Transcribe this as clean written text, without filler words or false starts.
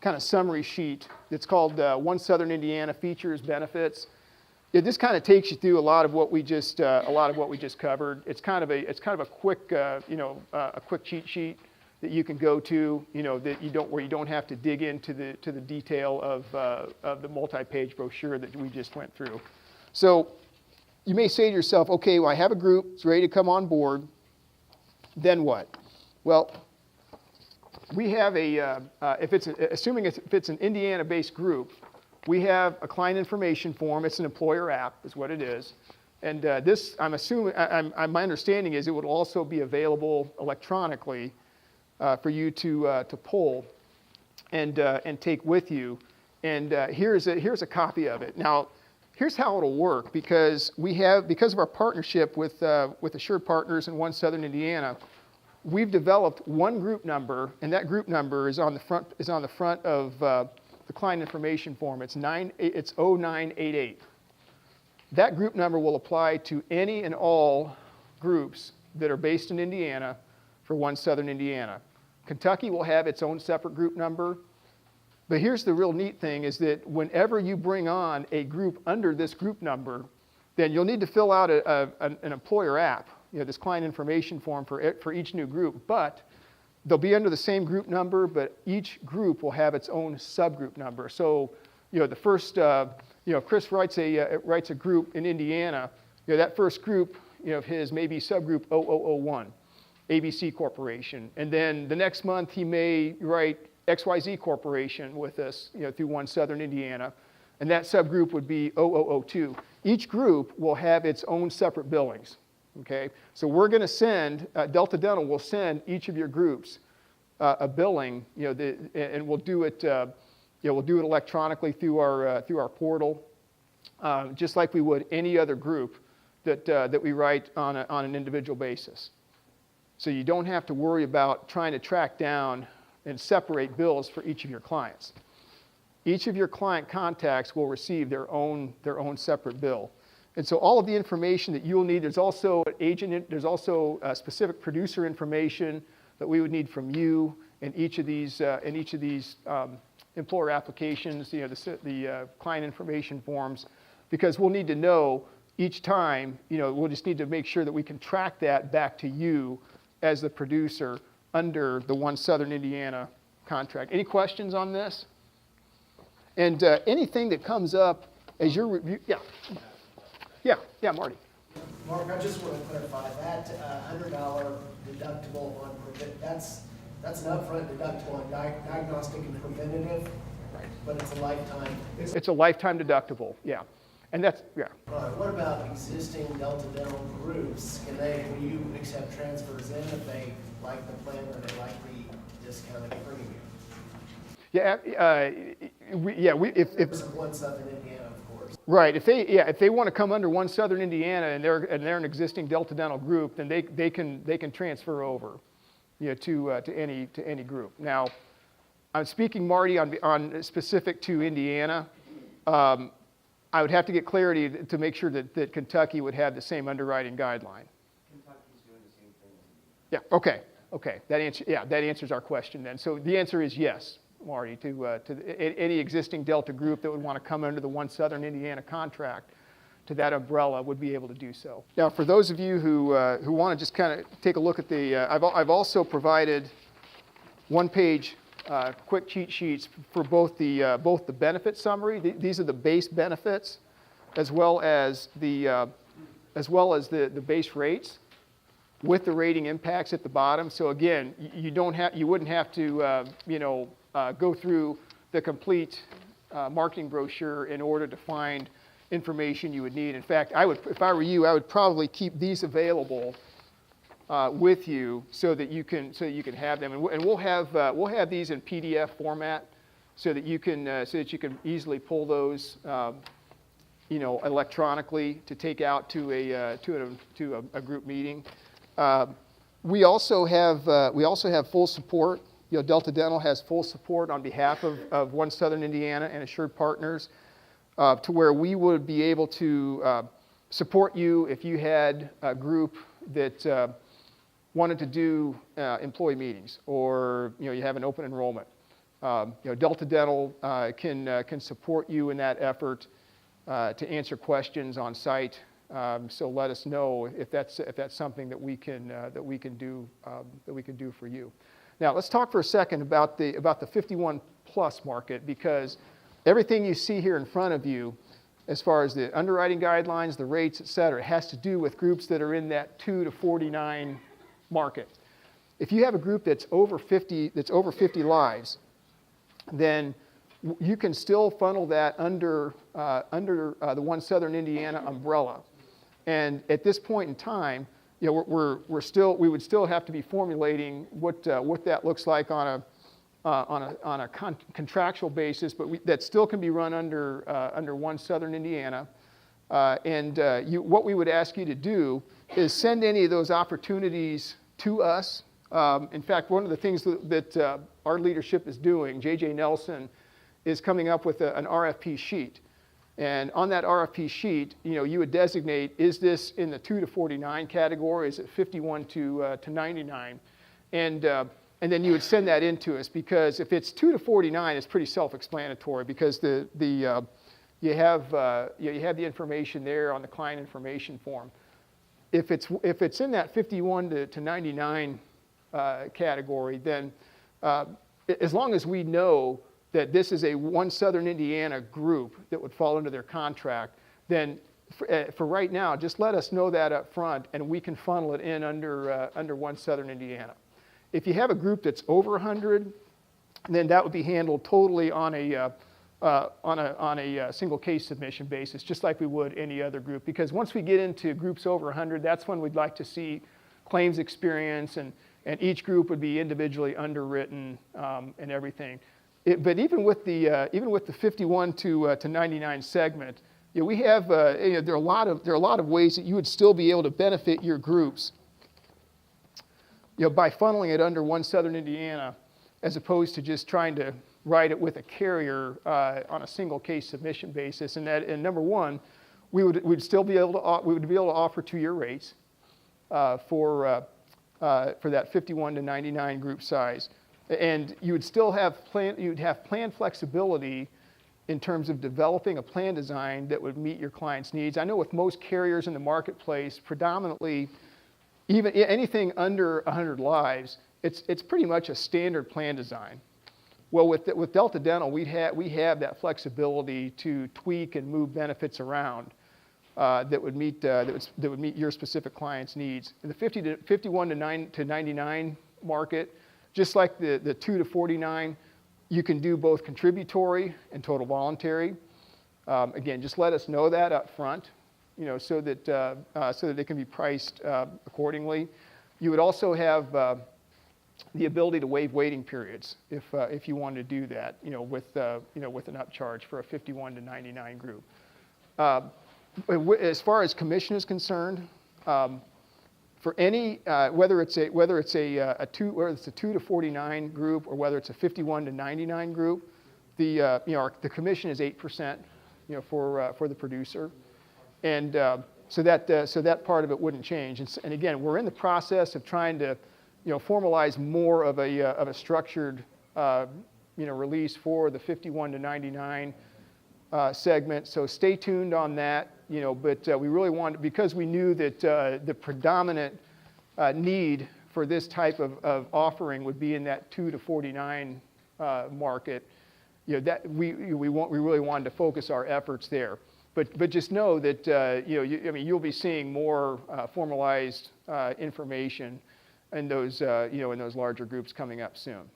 kind of summary sheet. It's called One Southern Indiana Features Benefits. This kind of takes you through a lot of what we just covered. It's kind of a quick a quick cheat sheet that you can go to, where you don't have to dig into the detail of the multi-page brochure that we just went through. So you may say to yourself, okay, well, I have a group, it's ready to come on board. Then what? Well, we have if it's an Indiana-based group, we have a client information form. It's an employer app, is what it is. And this, I'm assuming, my understanding is it would also be available electronically for you to pull and take with you. And here's a copy of it. Now, here's how it'll work, because of our partnership with Assured Partners in One Southern Indiana, we've developed one group number, and that group number is on the front of the client information form. It's 0988. That group number will apply to any and all groups that are based in Indiana for One Southern Indiana. Kentucky will have its own separate group number. But here's the real neat thing, is that whenever you bring on a group under this group number, then you'll need to fill out an employer app, this client information form for each new group. But they'll be under the same group number, but each group will have its own subgroup number. So, the first, if Chris writes a group in Indiana, that first group, of his may be subgroup 0001, ABC Corporation. And then the next month he may write XYZ Corporation with us, through One Southern Indiana, and that subgroup would be 0002. Each group will have its own separate billings. Okay, so we're going to send Delta Dental will send each of your groups a billing, and we'll do it, we'll do it electronically through our portal, just like we would any other group that we write on an individual basis. So you don't have to worry about trying to track down and separate bills for each of your clients. Each of your client contacts will receive their own separate bill. And so all of the information that you'll need, there's also specific producer information that we would need from you in each of these employer applications, the client information forms, because we'll need to know each time, we'll just need to make sure that we can track that back to you as the producer under the One Southern Indiana contract. Any questions on this? And anything that comes up as you're review, yeah, Marty. Mark, I just want to clarify that $100 deductible on that's an upfront deductible on diagnostic and preventative, right? But it's a lifetime. It's a lifetime deductible, yeah, and that's What about existing Delta Dental groups? Will you accept transfers in if they like the plan or they like the discounted premium? If One Southern Indiana, of course. Right. If they want to come under One Southern Indiana and they're an existing Delta Dental group, then they can transfer over, to any group. Now, I'm speaking, Marty, on specific to Indiana. I would have to get clarity to make sure that Kentucky would have the same underwriting guideline. Kentucky's doing the same thing. Yeah. Okay. That answers our question then. So the answer is yes, Marty, to any existing Delta group that would want to come under the One Southern Indiana contract to that umbrella would be able to do so. Now, for those of you who want to just kind of take a look at the, I've also provided one-page quick cheat sheets for both the benefit summary. These are the base benefits, as well as the base rates, with the rating impacts at the bottom. So again, you wouldn't have to go through the complete marketing brochure in order to find information you would need. In fact, if I were you, I would probably keep these available with you so that you can have them. And we'll have these in PDF format so that you can easily pull those electronically to take out to a group meeting. We also have full support. Delta Dental has full support on behalf of One Southern Indiana and Assured Partners, to where we would be able to support you if you had a group that wanted to do employee meetings, or you have an open enrollment Delta Dental can support you in that effort to answer questions on site. So let us know if that's something that we can do for you. Now let's talk for a second about the 51 plus market, because everything you see here in front of you, as far as the underwriting guidelines, the rates, et cetera, has to do with groups that are in that 2 to 49 market. If you have a group that's over 50 lives, then you can still funnel that under the One Southern Indiana umbrella. And at this point in time, we would still have to be formulating what that looks like on a contractual basis, but that still can be run under One Southern Indiana. What we would ask you to do is send any of those opportunities to us. In fact, one of the things that our leadership is doing, J.J. Nelson, is coming up with an RFP sheet. And on that RFP sheet, you would designate, is this in the 2 to 49 category? Is it 51 to 99? And then you would send that in to us, because if it's 2 to 49, it's pretty self-explanatory, because you have the information there on the client information form. If it's in that 51 to 99 category, then as long as we know that this is a One Southern Indiana group that would fall into their contract, then for right now, just let us know that up front, and we can funnel it in under One Southern Indiana. If you have a group that's over 100, then that would be handled totally on a single case submission basis, just like we would any other group. Because once we get into groups over 100, that's when we'd like to see claims experience, and each group would be individually underwritten and everything. But even with the 51 to 99 segment, we have there are a lot of ways that you would still be able to benefit your groups, by funneling it under One Southern Indiana, as opposed to just trying to write it with a carrier on a single case submission basis. And number one, we'd still be able to offer 2-year rates for that 51 to 99 group size. And you would still have plan flexibility in terms of developing a plan design that would meet your client's needs. I know with most carriers in the marketplace, predominantly, even anything under 100 lives, it's pretty much a standard plan design. Well, with Delta Dental, we have that flexibility to tweak and move benefits around that would meet your specific client's needs. In the 51 to 99 market, just like the 2 to 49, you can do both contributory and total voluntary. Again, just let us know that up front, so that they can be priced accordingly. You would also have the ability to waive waiting periods if you wanted to do that, with an upcharge for a 51 to 99 group. As far as commission is concerned, for any whether it's a 2 to 49 group or whether it's a 51 to 99 group, the commission is 8%, for the producer, and so that part of it wouldn't change. And again, we're in the process of trying to formalize more of a structured release for the 51 to 99 segment. So stay tuned on that. But we really wanted, because we knew that the predominant need for this type of offering would be in that 2 to 49 market. That we really wanted to focus our efforts there. But just know that you'll be seeing more formalized information in those larger groups coming up soon.